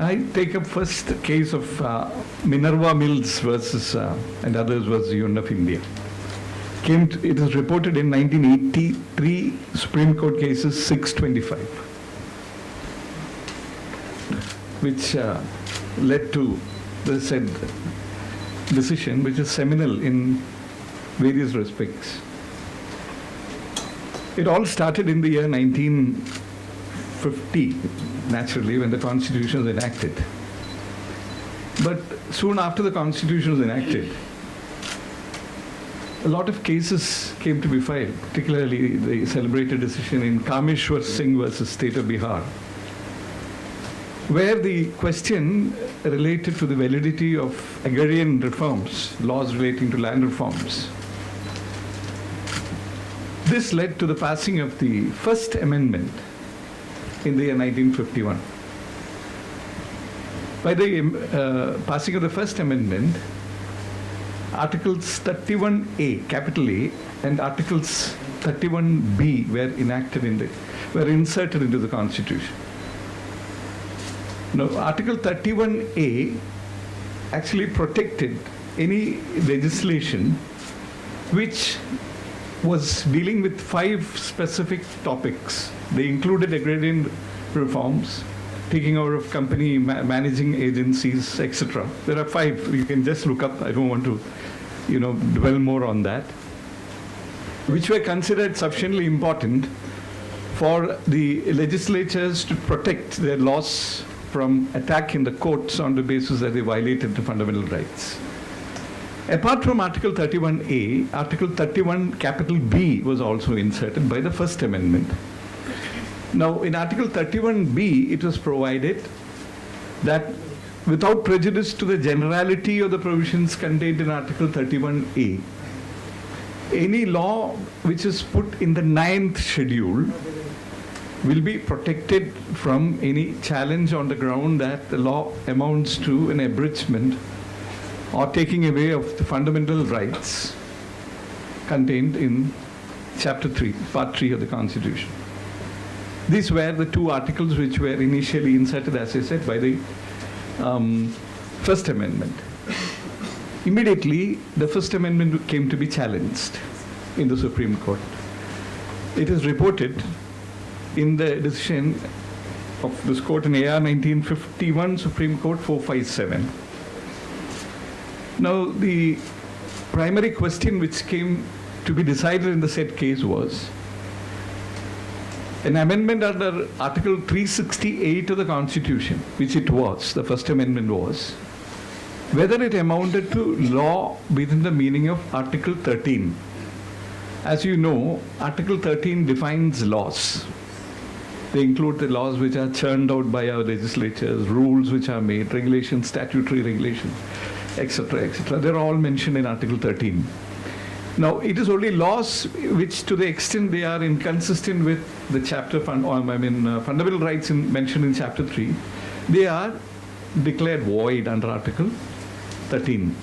I take up first the case of Minerva Mills versus and others versus Union of India. It is reported in 1983 Supreme Court cases 625, which led to the said decision, which is seminal in various respects. It all started in the year 1950, naturally, when the Constitution was enacted. But soon after the Constitution was enacted, a lot of cases came to be filed, particularly the celebrated decision in Kameshwar Singh versus State of Bihar, where the question related to the validity of agrarian reforms, laws relating to land reforms. This led to the passing of the First Amendment in the year 1951. By the passing of the First Amendment, Articles 31A, capital A, and Articles 31B were inserted into the Constitution. Now, Article 31A actually protected any legislation which was dealing with 5 specific topics. They included agrarian reforms, taking over of company managing agencies, etc. There are 5. You can just look up. I don't want to, dwell more on that. Which were considered sufficiently important for the legislatures to protect their laws from attack in the courts on the basis that they violated the fundamental rights. Apart from Article 31A, Article 31 capital B was also inserted by the First Amendment. Now, in Article 31B, it was provided that without prejudice to the generality of the provisions contained in Article 31A, any law which is put in the 9th schedule will be protected from any challenge on the ground that the law amounts to an abridgment or taking away of the fundamental rights contained in Chapter 3, Part 3 of the Constitution. These were the 2 articles which were initially inserted, as I said, by the First Amendment. Immediately, the First Amendment came to be challenged in the Supreme Court. It is reported in the decision of this court in AOR 1951, Supreme Court 457. Now, the primary question which came to be decided in the said case was an amendment under Article 368 of the Constitution, which it was, the First Amendment was, whether it amounted to law within the meaning of Article 13. As you know, Article 13 defines laws. They include the laws which are churned out by our legislatures, rules which are made, regulations, statutory regulations, etc., etc. They're all mentioned in Article 13. Now, it is only laws which, to the extent they are inconsistent with the chapter, fundamental rights mentioned in Chapter 3, they are declared void under Article 13.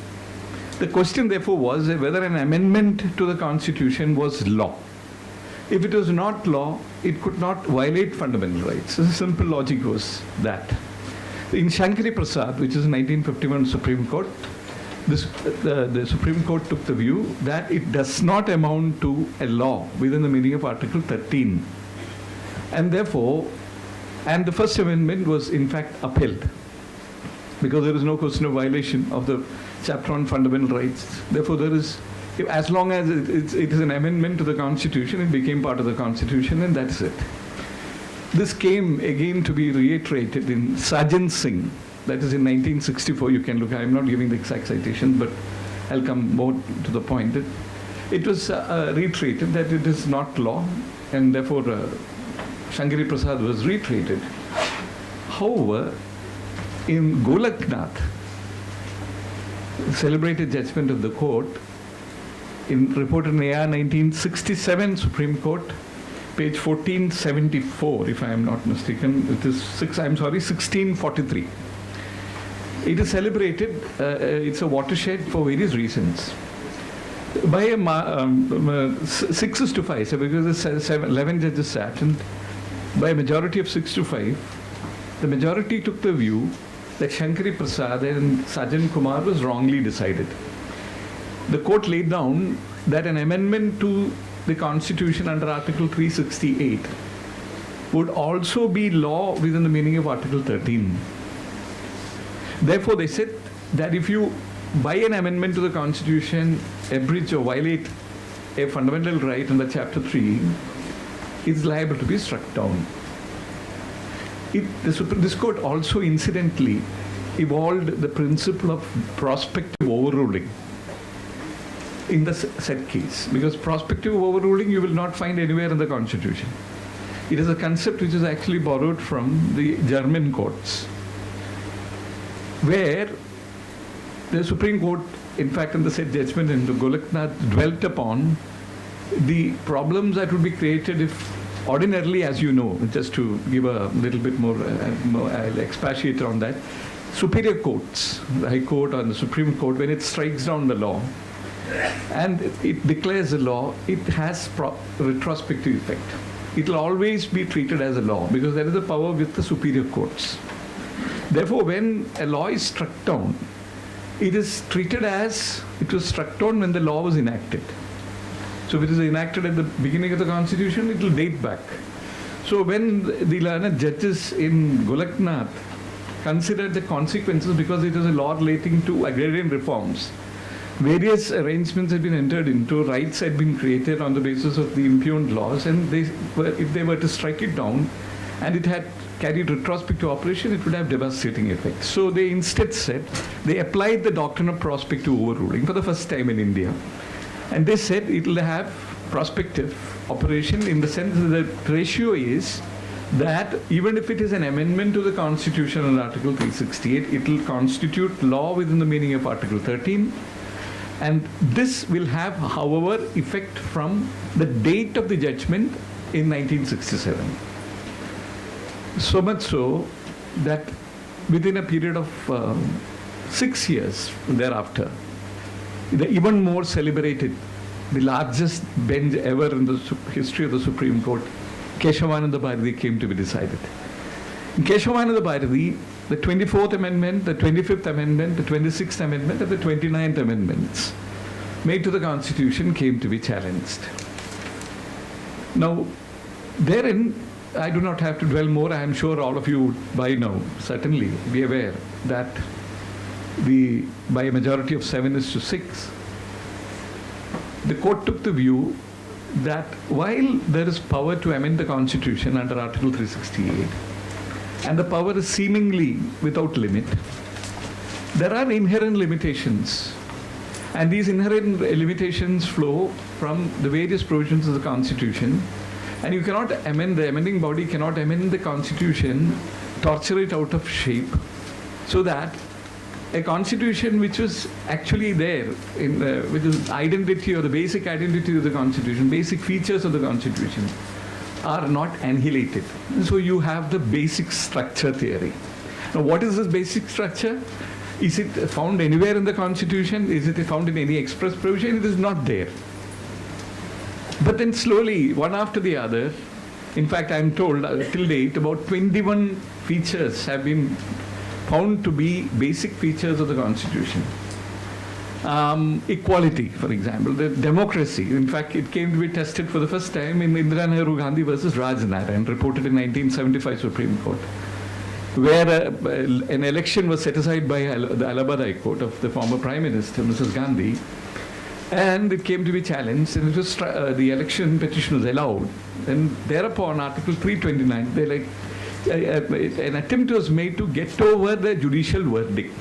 The question, therefore, was whether an amendment to the Constitution was law. If it was not law, it could not violate fundamental rights. The simple logic was that. In Shankari Prasad, which is 1951 Supreme Court, the Supreme Court took the view that it does not amount to a law within the meaning of Article 13. And therefore, the First Amendment was in fact upheld, because there is no question of violation of the chapter on fundamental rights. Therefore, there is, as long as it is an amendment to the Constitution, it became part of the Constitution, and that's it. This came again to be reiterated in Sajan Singh, that is in 1964. You can look, I'm not giving the exact citation, but I'll come more to the point. It was reiterated that it is not law, and therefore Shankari Prasad was reiterated. However, in Golaknath, celebrated judgment of the court, reported in AR 1967 Supreme Court, page 1474, if I am not mistaken. It is 1643. It is celebrated, it's a watershed for various reasons. By 6-5, so because 11 judges sat, and by a majority of 6-5, the majority took the view that Shankari Prasad and Sajan Kumar was wrongly decided. The court laid down that an amendment to the Constitution under Article 368 would also be law within the meaning of Article 13. Therefore, they said that if you, by an amendment to the Constitution, abridge or violate a fundamental right under Chapter 3, it's liable to be struck down. This court also incidentally evolved the principle of prospective overruling in the said case, because prospective overruling you will not find anywhere in the Constitution. It is a concept which is actually borrowed from the German courts, where the Supreme Court, in fact, in the said judgment in the Golaknath, dwelt upon the problems that would be created if ordinarily, as you know, just to give a little bit more, I'll expatiate on that, superior courts, the High Court or the Supreme Court, when it strikes down the law and it declares a law, it has retrospective effect. It will always be treated as a law because there is a power with the superior courts. Therefore, when a law is struck down, it is treated as it was struck down when the law was enacted. So if it is enacted at the beginning of the Constitution, it will date back. So when the learned judges in Golaknath considered the consequences, because it was a law relating to agrarian reforms, various arrangements had been entered into, rights had been created on the basis of the impugned laws, and if they were to strike it down and it had carried retrospective operation, it would have devastating effects. So they instead said, they applied the doctrine of prospective overruling for the first time in India. And they said it will have prospective operation in the sense that the ratio is that even if it is an amendment to the Constitution under Article 368, it will constitute law within the meaning of Article 13. And this will have, however, effect from the date of the judgment in 1967. So much so that within a period of 6 years thereafter, the even more celebrated, the largest bench ever in the history of the Supreme Court, Keshavananda Bharati, came to be decided. In Keshavananda Bharati, the 24th Amendment, the 25th Amendment, the 26th Amendment, and the 29th Amendments made to the Constitution came to be challenged. Now, therein, I do not have to dwell more. I am sure all of you by now certainly be aware that by a majority of 7:6, the court took the view that while there is power to amend the Constitution under Article 368, and the power is seemingly without limit, there are inherent limitations. And these inherent limitations flow from the various provisions of the Constitution. And you cannot amend, the amending body cannot amend the Constitution, torture it out of shape, so that a Constitution which was actually there, which is identity or the basic identity of the Constitution, basic features of the Constitution, are not annihilated. So you have the basic structure theory. Now, what is this basic structure? Is it found anywhere in the Constitution? Is it found in any express provision? It is not there. But then slowly, one after the other, in fact, I am told till date, about 21 features have been found to be basic features of the Constitution. Equality, for example, the democracy. In fact, it came to be tested for the first time in Indira Nehru Gandhi versus Raj Narayan, reported in 1975 Supreme Court, where an election was set aside by the Allahabad High Court of the former Prime Minister, Mrs. Gandhi, and it came to be challenged, and it was the election petition was allowed. And thereupon, Article 329, an attempt was made to get over the judicial verdict.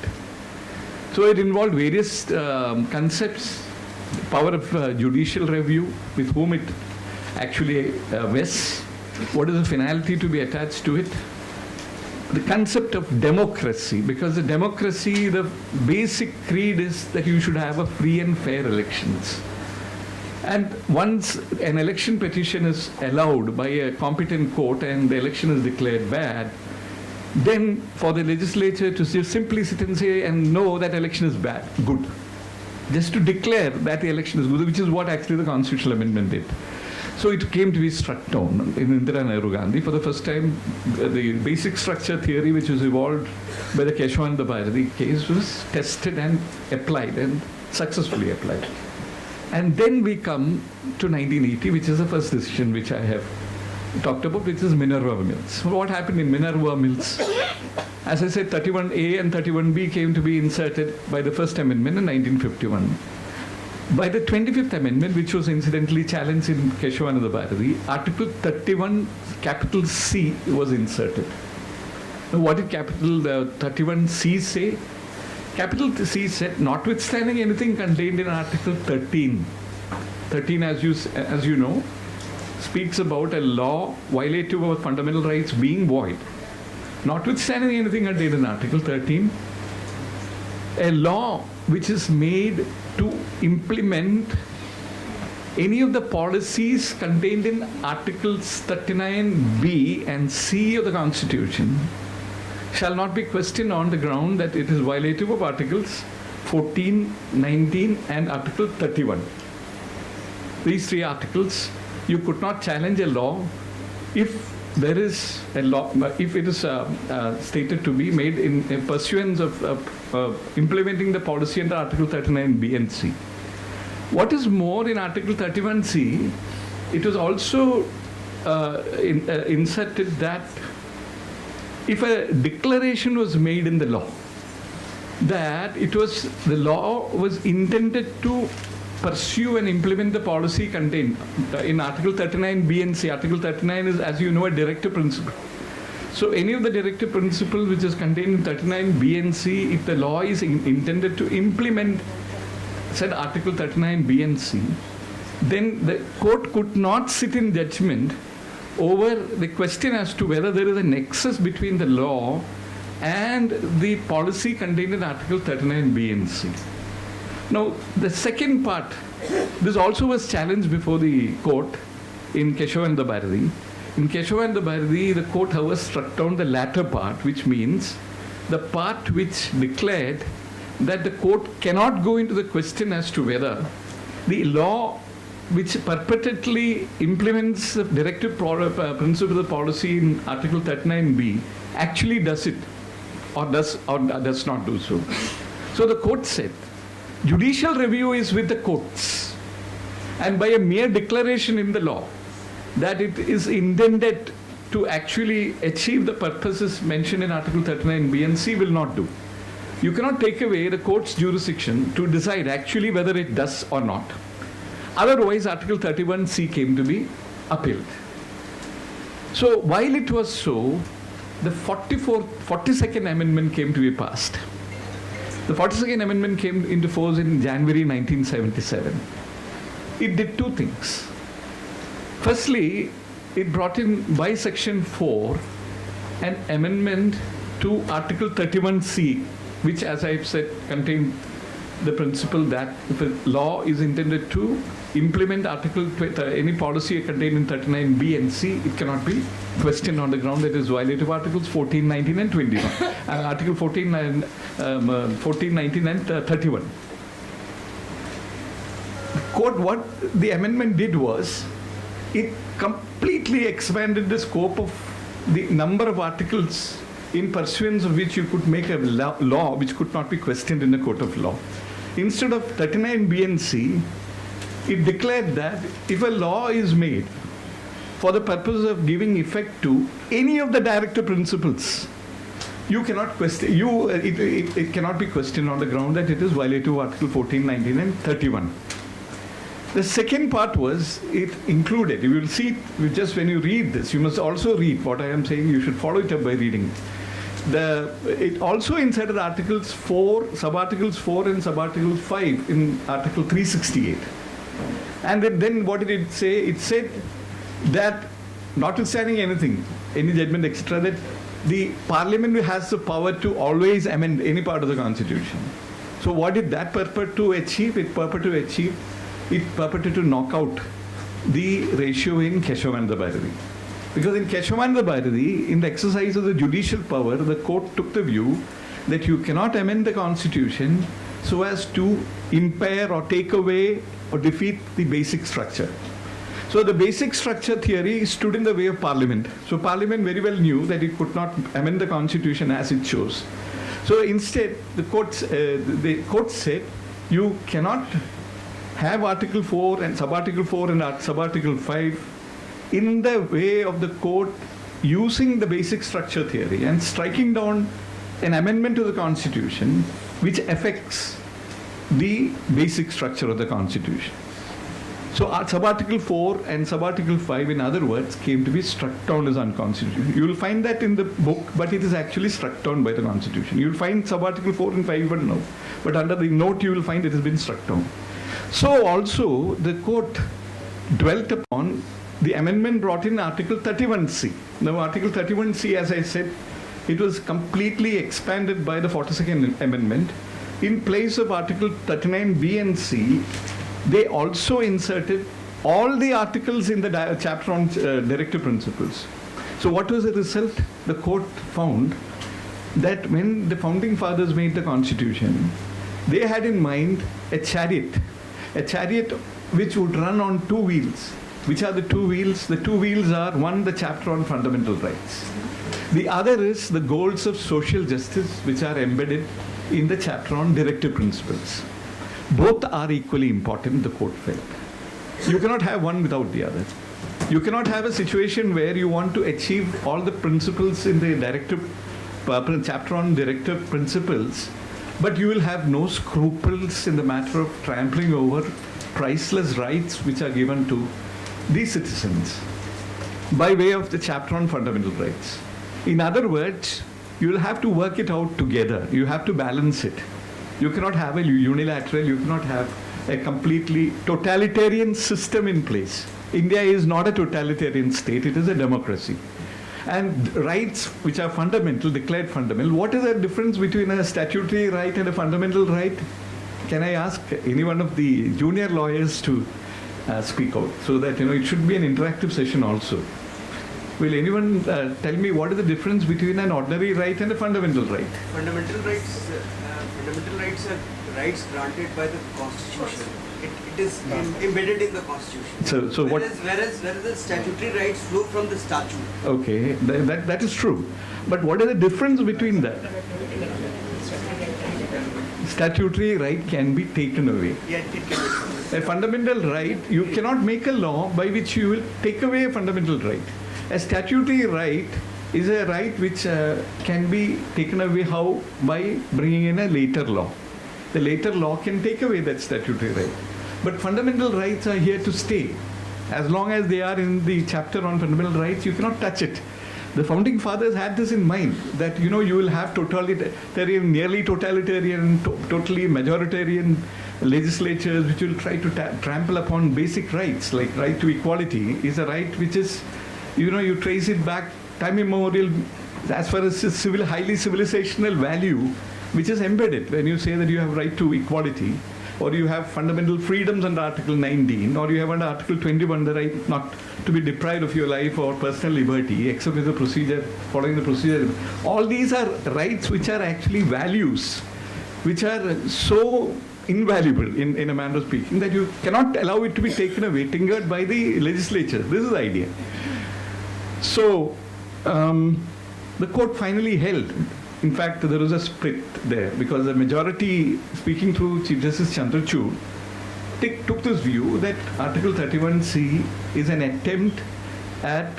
So it involved various concepts, the power of judicial review, with whom it actually vests, what is the finality to be attached to it, the concept of democracy, because the democracy, the basic creed is that you should have a free and fair elections. And once an election petition is allowed by a competent court and the election is declared bad, then for the legislature to simply sit and say and know that election is bad, good. Just to declare that the election is good, which is what actually the constitutional amendment did. So it came to be struck down in Indira Nehru Gandhi. For the first time, the basic structure theory which was evolved by the Keshavananda Bharati case was tested and applied and successfully applied. And then we come to 1980, which is the first decision which I have talked about, which is Minerva Mills. So what happened in Minerva Mills? As I said, 31A and 31B came to be inserted by the First Amendment in 1951. By the 25th Amendment, which was incidentally challenged in Keshavananda Bharati, Article 31, capital C was inserted. Now, what did capital 31C say? Capital C said, notwithstanding anything contained in Article 13, 13 as you know, speaks about a law violative of fundamental rights being void. Notwithstanding anything contained in Article 13, a law which is made to implement any of the policies contained in Articles 39B and C of the Constitution shall not be questioned on the ground that it is violative of Articles 14, 19 and Article 31. These three articles, you could not challenge a law if there is a law, if it is stated to be made in pursuance of implementing the policy under Article 39B and C. What is more, in Article 31C, it was also inserted that if a declaration was made in the law, that the law was intended to pursue and implement the policy contained in Article 39B and C. Article 39 is, as you know, a directive principle. So any of the directive principles which is contained in 39B and C, if the law is intended to implement, said Article 39B and C, then the court could not sit in judgment over the question as to whether there is a nexus between the law and the policy contained in Article 39B and C. Now, the second part, this also was challenged before the court in Keshavananda Bharati. In Keshavananda Bharati, the court, however, struck down the latter part, which means the part which declared that the court cannot go into the question as to whether the law which perpetually implements the directive principle of the policy in Article 39B actually does it or does not do so. So the court said, judicial review is with the courts, and by a mere declaration in the law that it is intended to actually achieve the purposes mentioned in Article 39B and C will not do. You cannot take away the court's jurisdiction to decide actually whether it does or not. Otherwise, Article 31C came to be appealed. So while it was so, the 42nd Amendment came to be passed. The 42nd Amendment came into force in January 1977. It did two things. Firstly, it brought in by Section 4 an amendment to Article 31C, which, as I've said, contained the principle that if a law is intended to implement any policy contained in 39B and C, it cannot be questioned on the ground that it is violative of Articles 14, 19 and 21. Article 14, 19 and 31. Court, what the amendment did was, it completely expanded the scope of the number of articles in pursuance of which you could make a law which could not be questioned in a court of law. Instead of 39B and C, it declared that if a law is made for the purpose of giving effect to any of the directive principles, you cannot question, it cannot be questioned on the ground that it is violative of Article 14, 19 and 31. The second part was, it included, you will see just when you read this, you must also read what I am saying, you should follow it up by reading. It also inserted Articles 4, Sub-Articles 4 and Sub-Article 5 in Article 368. And then what did it say? It said that notwithstanding anything, any judgment, etc., that the Parliament has the power to always amend any part of the Constitution. So what did that purport to achieve? It purported to knock out the ratio in Keshavananda Bharati. Because in Keshavananda Bharati, in the exercise of the judicial power, the court took the view that you cannot amend the Constitution so as to impair or take away or defeat the basic structure. So the basic structure theory stood in the way of Parliament. So Parliament very well knew that it could not amend the Constitution as it chose. So instead, the court said, you cannot have Article 4 and Sub-Article 4 and Sub-Article 5 in the way of the court using the basic structure theory and striking down an amendment to the Constitution which affects the basic structure of the Constitution. So Sub-Article 4 and Sub-Article 5, in other words, came to be struck down as unconstitutional. You will find that in the book, but it is actually struck down by the Constitution. You will find Sub-Article 4 and 5 even now, but under the note you will find it has been struck down. So also the court dwelt upon the amendment brought in Article 31C. Now Article 31C, as I said, it was completely expanded by the 42nd Amendment. In place of Article 39B and C, they also inserted all the articles in the chapter on directive principles. So what was the result? The court found that when the founding fathers made the Constitution, they had in mind a chariot which would run on two wheels. Which are the two wheels? The two wheels are, one, the chapter on fundamental rights. The other is the goals of social justice, which are embedded in the chapter on directive principles. Both are equally important, the court felt. You cannot have one without the other. You cannot have a situation where you want to achieve all the principles in the chapter on directive principles, but you will have no scruples in the matter of trampling over priceless rights which are given to the citizens by way of the chapter on fundamental rights. In other words, you will have to work it out together. You have to balance it. You cannot have a unilateral, you cannot have a completely totalitarian system in place. India is not a totalitarian state, it is a democracy. And rights which are fundamental, declared fundamental, what is the difference between a statutory right and a fundamental right? Can I ask any one of the junior lawyers to speak out, so that it should be an interactive session also. Will anyone tell me what is the difference between an ordinary right and a fundamental right? Fundamental rights are rights granted by the Constitution. It is embedded in the Constitution. So whereas the statutory rights flow from the statute. Okay, that is true. But what is the difference between that? Statutory right can be taken away. Yeah, it can be. A fundamental right, you cannot make a law by which you will take away a fundamental right. A statutory right is a right which can be taken away how? By bringing in a later law. The later law can take away that statutory right. But fundamental rights are here to stay. As long as they are in the chapter on fundamental rights, you cannot touch it. The founding fathers had this in mind, that you will have totalitarian, nearly totalitarian, totally majoritarian legislatures which will try to trample upon basic rights, like right to equality is a right which is, you trace it back time immemorial as far as highly civilizational value, which is embedded when you say that you have right to equality, or you have fundamental freedoms under Article 19, or you have under Article 21 the right not to be deprived of your life or personal liberty except with the procedure, following the procedure. All these are rights which are actually values, which are so invaluable in a manner of speaking that you cannot allow it to be taken away, tinkered by the legislature. This is the idea. So the court finally held. In fact, there was a split there because the majority, speaking through Chief Justice Chandrachud, took this view that Article 31C is an attempt at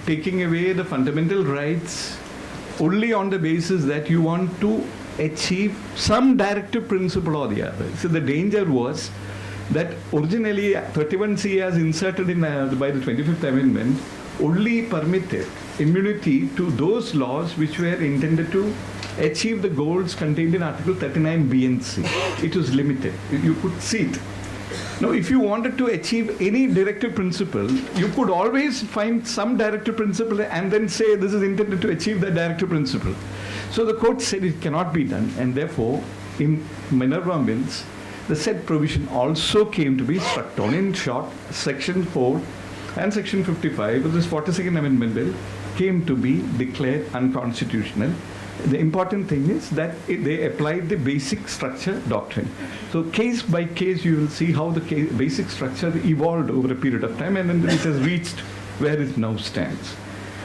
taking away the fundamental rights only on the basis that you want to achieve some directive principle or the other. So the danger was that originally 31C, as inserted in by the 25th Amendment, only permitted immunity to those laws which were intended to achieve the goals contained in Article 39B and C. It was limited. You could see it. Now, if you wanted to achieve any directive principle, you could always find some directive principle and then say this is intended to achieve that directive principle. So the court said it cannot be done, and therefore, in Minerva Mills, the said provision also came to be struck down. In short, Section 4 and Section 55 of this 42nd Amendment Bill came to be declared unconstitutional The important thing is that they applied the basic structure doctrine. So case by case, you will see how the basic structure evolved over a period of time, and then it has reached where it now stands.